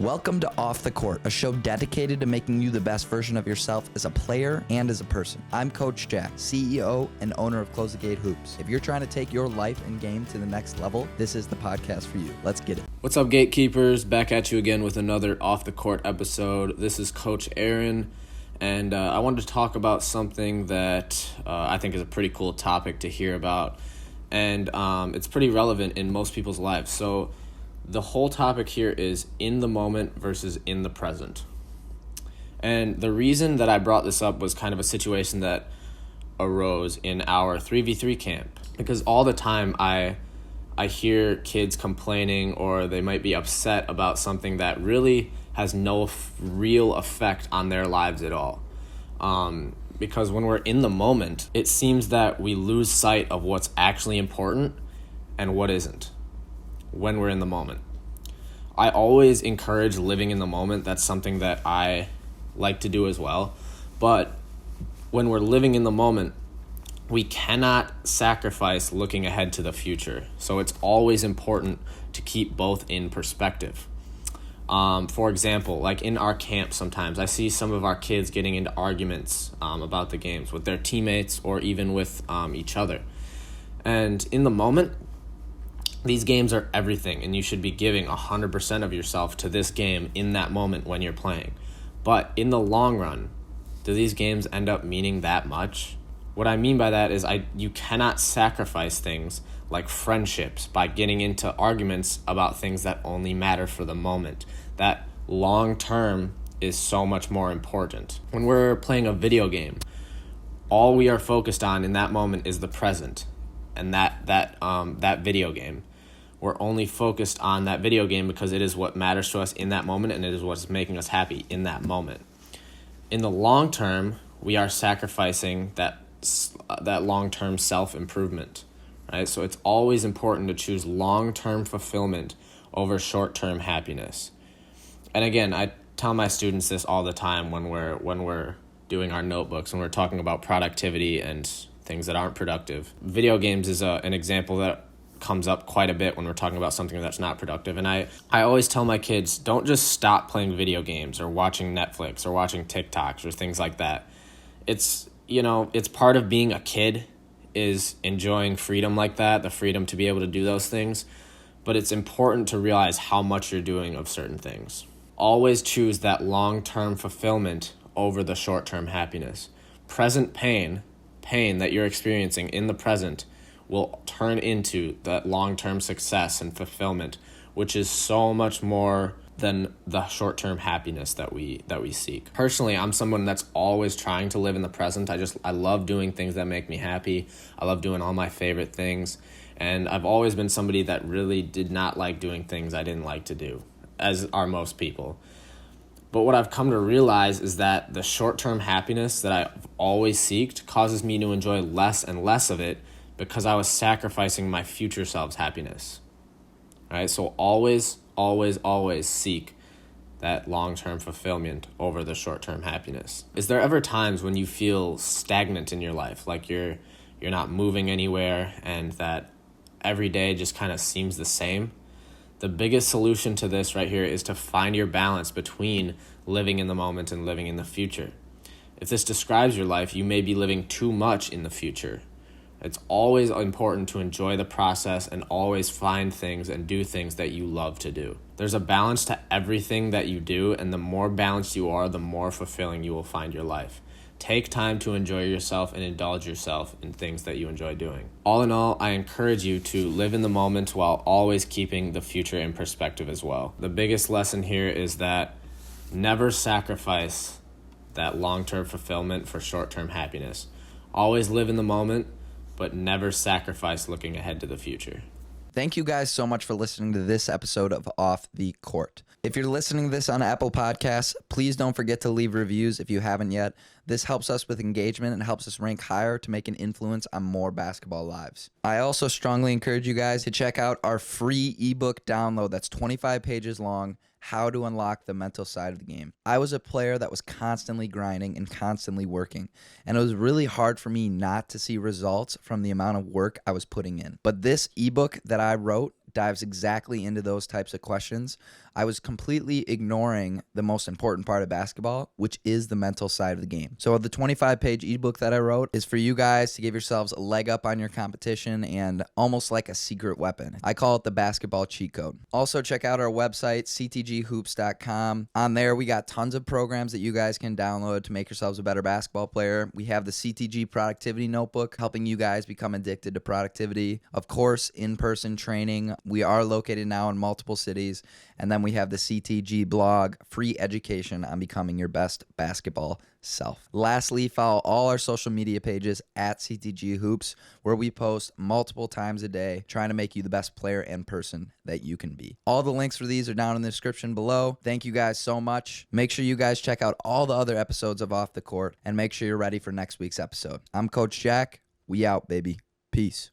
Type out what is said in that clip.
Welcome to Off the Court, a show dedicated to making you the best version of yourself as a player and as a person. I'm Coach Jack, CEO and owner of Close the Gate Hoops. If you're trying to take your life and game to the next level, this is the podcast for you. Let's get it. What's up, Gatekeepers? Back at you again with another Off the Court episode. This is Coach Aaron, and I wanted to talk about something that I think is a pretty cool topic to hear about, and it's pretty relevant in most people's lives. So the whole topic here is in the moment versus in the present. And the reason that I brought this up was kind of a situation that arose in our 3v3 camp. Because all the time I hear kids complaining, or they might be upset about something that really has no real effect on their lives at all. Because when we're in the moment, it seems that we lose sight of what's actually important and what isn't when we're in the moment. I always encourage living in the moment. That's something that I like to do as well. But when we're living in the moment, we cannot sacrifice looking ahead to the future. So it's always important to keep both in perspective. For example, like in our camp sometimes, I see some of our kids getting into arguments about the games with their teammates or even with each other. And in the moment, these games are everything, and you should be giving 100% of yourself to this game in that moment when you're playing. But in the long run, do these games end up meaning that much? What I mean by that is you cannot sacrifice things like friendships by getting into arguments about things that only matter for the moment. That long term is so much more important. When we're playing a video game, all we are focused on in that moment is the present and that video game. We're only focused on that video game because it is what matters to us in that moment, and it is what's making us happy in that moment. In the long term, we are sacrificing that long-term self-improvement, right? So it's always important to choose long-term fulfillment over short-term happiness. And again, I tell my students this all the time when we're doing our notebooks, when we're talking about productivity and things that aren't productive. Video games is an example that comes up quite a bit when we're talking about something that's not productive. And I always tell my kids, don't just stop playing video games or watching Netflix or watching TikToks or things like that. It's part of being a kid is enjoying freedom like that, the freedom to be able to do those things. But it's important to realize how much you're doing of certain things. Always choose that long-term fulfillment over the short-term happiness. Present pain that you're experiencing in the present will turn into that long-term success and fulfillment, which is so much more than the short-term happiness that we seek. Personally, I'm someone that's always trying to live in the present. I love doing things that make me happy. I love doing all my favorite things. And I've always been somebody that really did not like doing things I didn't like to do, as are most people. But what I've come to realize is that the short-term happiness that I've always sought causes me to enjoy less and less of it because I was sacrificing my future self's happiness. Right? So always, always, always seek that long-term fulfillment over the short-term happiness. Is there ever times when you feel stagnant in your life, like you're not moving anywhere and that every day just kind of seems the same? The biggest solution to this right here is to find your balance between living in the moment and living in the future. If this describes your life, you may be living too much in the future. It's always important to enjoy the process and always find things and do things that you love to do. There's a balance to everything that you do, and the more balanced you are, the more fulfilling you will find your life. Take time to enjoy yourself and indulge yourself in things that you enjoy doing. All in all, I encourage you to live in the moment while always keeping the future in perspective as well. The biggest lesson here is that never sacrifice that long-term fulfillment for short-term happiness. Always live in the moment, but never sacrifice looking ahead to the future. Thank you guys so much for listening to this episode of Off the Court. If you're listening to this on Apple Podcasts, please don't forget to leave reviews if you haven't yet. This helps us with engagement and helps us rank higher to make an influence on more basketball lives. I also strongly encourage you guys to check out our free ebook download that's 25 pages long, How to Unlock the Mental Side of the Game. I was a player that was constantly grinding and constantly working, and it was really hard for me not to see results from the amount of work I was putting in. But this ebook that I wrote dives exactly into those types of questions I was completely ignoring the most important part of basketball, which is the mental side of the game. So the 25-page ebook that I wrote is for you guys to give yourselves a leg up on your competition and almost like a secret weapon. I call it the basketball cheat code. Also, check out our website, ctghoops.com. On there, we got tons of programs that you guys can download to make yourselves a better basketball player. We have the CTG Productivity Notebook, helping you guys become addicted to productivity. Of course, in-person training. We are located now in multiple cities. And then we have the CTG blog, free education on becoming your best basketball self. Lastly, follow all our social media pages at CTG Hoops, where we post multiple times a day, trying to make you the best player and person that you can be. All the links for these are down in the description below. Thank you guys so much. Make sure you guys check out all the other episodes of Off the Court, and make sure you're ready for next week's episode. I'm Coach Jack. We out, baby. Peace.